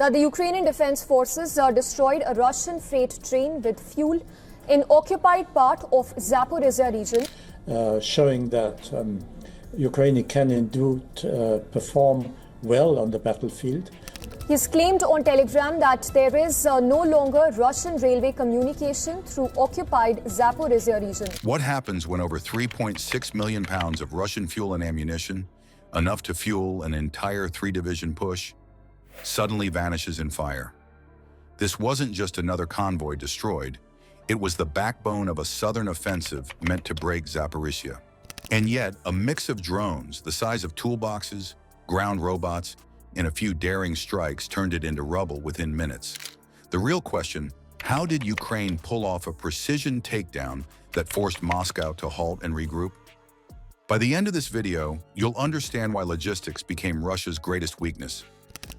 that the Ukrainian Defense Forces destroyed a Russian freight train with fuel in occupied part of Zaparisia region. Showing that Ukraine can indeed perform well on the battlefield. He's claimed on Telegram that there is no longer Russian railway communication through occupied Zaparisia region. What happens when over 3.6 million pounds of Russian fuel and ammunition, enough to fuel an entire three-division push, suddenly vanishes in fire? This wasn't just another convoy destroyed. It was the backbone of a southern offensive meant to break Zaparisia. And yet, a mix of drones, the size of toolboxes, ground robots, and a few daring strikes turned it into rubble within minutes. The real question, how did Ukraine pull off a precision takedown that forced Moscow to halt and regroup? By the end of this video, you'll understand why logistics became Russia's greatest weakness.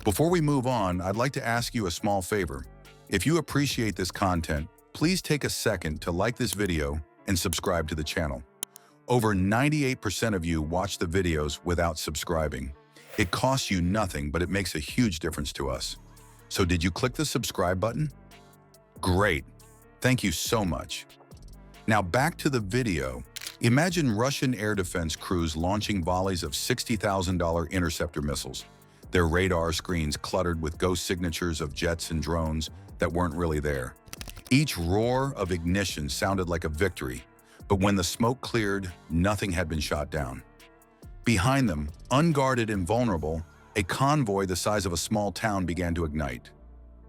Before we move on, I'd like to ask you a small favor. If you appreciate this content, please take a second to like this video and subscribe to the channel. Over 98% of you watch the videos without subscribing. It costs you nothing, but it makes a huge difference to us. So did you click the subscribe button? Great. Thank you so much. Now back to the video. Imagine Russian air defense crews launching volleys of $60,000 interceptor missiles, their radar screens cluttered with ghost signatures of jets and drones that weren't really there. Each roar of ignition sounded like a victory, but when the smoke cleared, nothing had been shot down. Behind them, unguarded and vulnerable, a convoy the size of a small town began to ignite.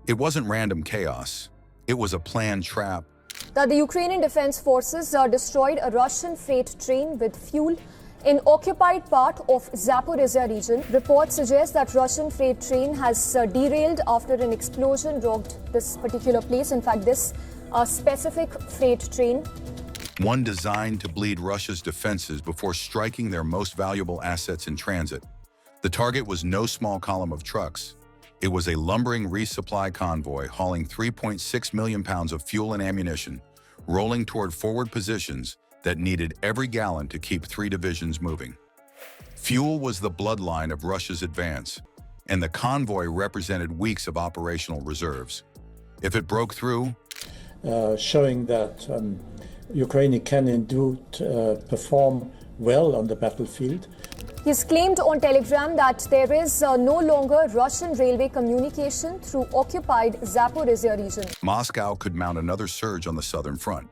It wasn't random chaos. It was a planned trap. That the Ukrainian Defense Forces destroyed a Russian freight train with fuel in occupied part of Zaparisia region. Reports suggest that Russian freight train has derailed after an explosion rocked this particular place. In fact, this specific freight train, one designed to bleed Russia's defenses before striking their most valuable assets in transit. The target was no small column of trucks. It was a lumbering resupply convoy hauling 3.6 million pounds of fuel and ammunition, rolling toward forward positions that needed every gallon to keep three divisions moving. Fuel was the bloodline of Russia's advance, and the convoy represented weeks of operational reserves. If it broke through, showing that Ukraine can indeed perform well on the battlefield. He's claimed on Telegram that there is no longer Russian railway communication through occupied Zaparisia region. Moscow could mount another surge on the southern front.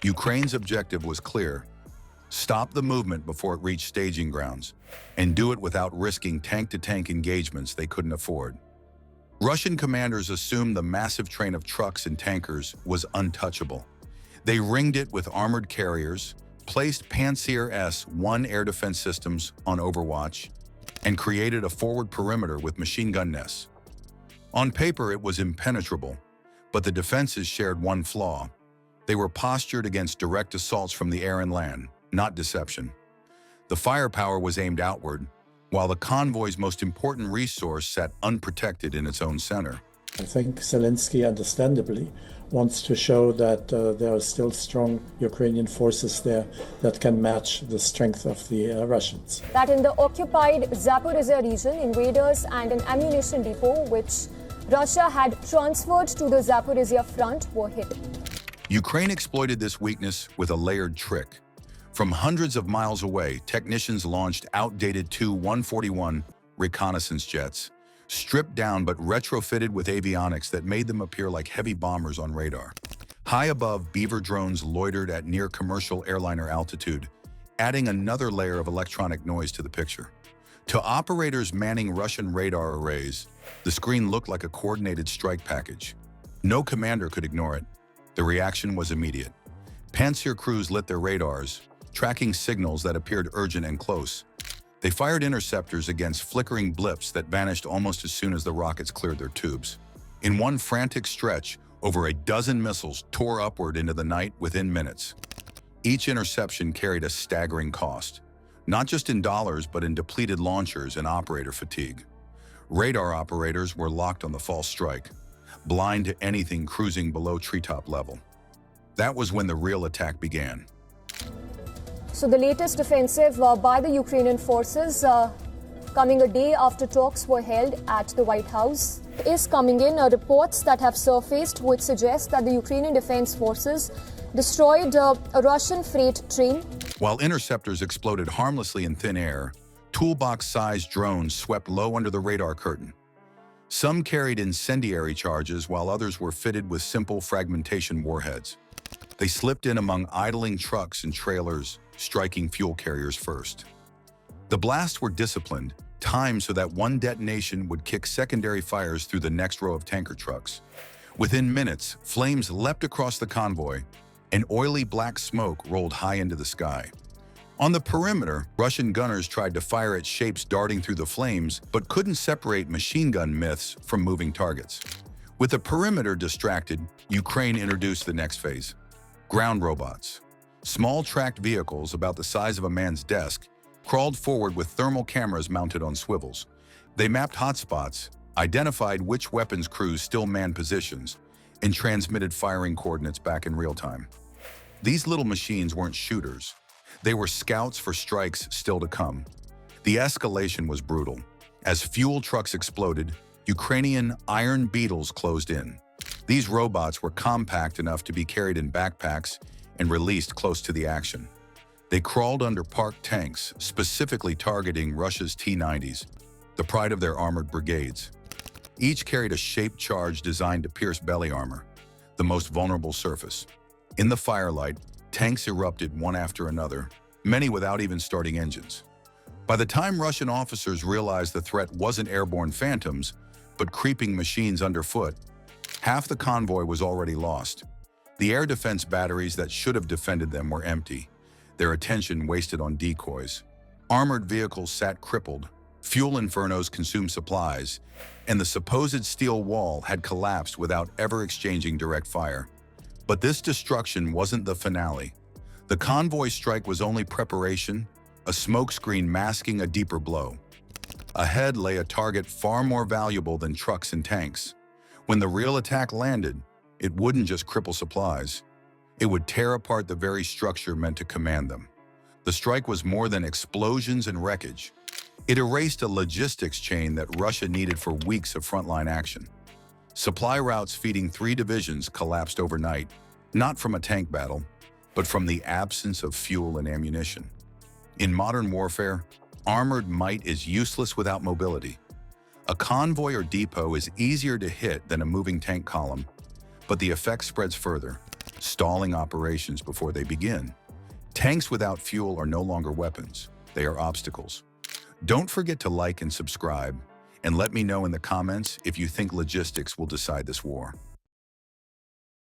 Ukraine's objective was clear: stop the movement before it reached staging grounds, and do it without risking tank-to-tank engagements they couldn't afford. Russian commanders assumed the massive train of trucks and tankers was untouchable. They ringed it with armored carriers, placed Pantsir S-1 air defense systems on overwatch, and created a forward perimeter with machine gun nests. On paper, it was impenetrable, but the defenses shared one flaw. They were postured against direct assaults from the air and land, not deception. The firepower was aimed outward, while the convoy's most important resource sat unprotected in its own center. I think Zelensky, understandably, wants to show that there are still strong Ukrainian forces there that can match the strength of the Russians. That in the occupied Zaparisia region, invaders and an ammunition depot which Russia had transferred to the Zaparisia front were hit. Ukraine exploited this weakness with a layered trick. From hundreds of miles away, technicians launched outdated Tu-141 reconnaissance jets, stripped down but retrofitted with avionics that made them appear like heavy bombers on radar. High above, Beaver drones loitered at near commercial airliner altitude, adding another layer of electronic noise to the picture. To operators manning Russian radar arrays, the screen looked like a coordinated strike package. No commander could ignore it. The reaction was immediate. Pantsir crews lit their radars, tracking signals that appeared urgent and close. They fired interceptors against flickering blips that vanished almost as soon as the rockets cleared their tubes. In one frantic stretch, over a dozen missiles tore upward into the night within minutes. Each interception carried a staggering cost, not just in dollars, but in depleted launchers and operator fatigue. Radar operators were locked on the false strike, blind to anything cruising below treetop level. That was when the real attack began. So the latest offensive by the Ukrainian forces coming a day after talks were held at the White House. Is coming in reports that have surfaced which suggest that the Ukrainian Defense Forces destroyed a Russian freight train. While interceptors exploded harmlessly in thin air, toolbox-sized drones swept low under the radar curtain. Some carried incendiary charges while others were fitted with simple fragmentation warheads. They slipped in among idling trucks and trailers, striking fuel carriers first. The blasts were disciplined, timed so that one detonation would kick secondary fires through the next row of tanker trucks. Within minutes, flames leapt across the convoy, and oily black smoke rolled high into the sky. On the perimeter, Russian gunners tried to fire at shapes darting through the flames, but couldn't separate machine gun myths from moving targets. With the perimeter distracted, Ukraine introduced the next phase. Ground robots. Small tracked vehicles about the size of a man's desk crawled forward with thermal cameras mounted on swivels. They mapped hotspots, identified which weapons crews still manned positions, and transmitted firing coordinates back in real time. These little machines weren't shooters. They were scouts for strikes still to come. The escalation was brutal. As fuel trucks exploded, Ukrainian iron beetles closed in. These robots were compact enough to be carried in backpacks and released close to the action. They crawled under parked tanks, specifically targeting Russia's T-90s, the pride of their armored brigades. Each carried a shaped charge designed to pierce belly armor, the most vulnerable surface. In the firelight, tanks erupted one after another, many without even starting engines. By the time Russian officers realized the threat wasn't airborne phantoms, but creeping machines underfoot, half the convoy was already lost. The air defense batteries that should have defended them were empty, their attention wasted on decoys. Armored vehicles sat crippled, fuel infernos consumed supplies, and the supposed steel wall had collapsed without ever exchanging direct fire. But this destruction wasn't the finale. The convoy strike was only preparation, a smokescreen masking a deeper blow. Ahead lay a target far more valuable than trucks and tanks. When the real attack landed, it wouldn't just cripple supplies. It would tear apart the very structure meant to command them. The strike was more than explosions and wreckage. It erased a logistics chain that Russia needed for weeks of frontline action. Supply routes feeding 3 divisions collapsed overnight, not from a tank battle, but from the absence of fuel and ammunition. In modern warfare, armored might is useless without mobility. A convoy or depot is easier to hit than a moving tank column, but the effect spreads further, stalling operations before they begin. Tanks without fuel are no longer weapons, they are obstacles. Don't forget to like and subscribe, and let me know in the comments if you think logistics will decide this war.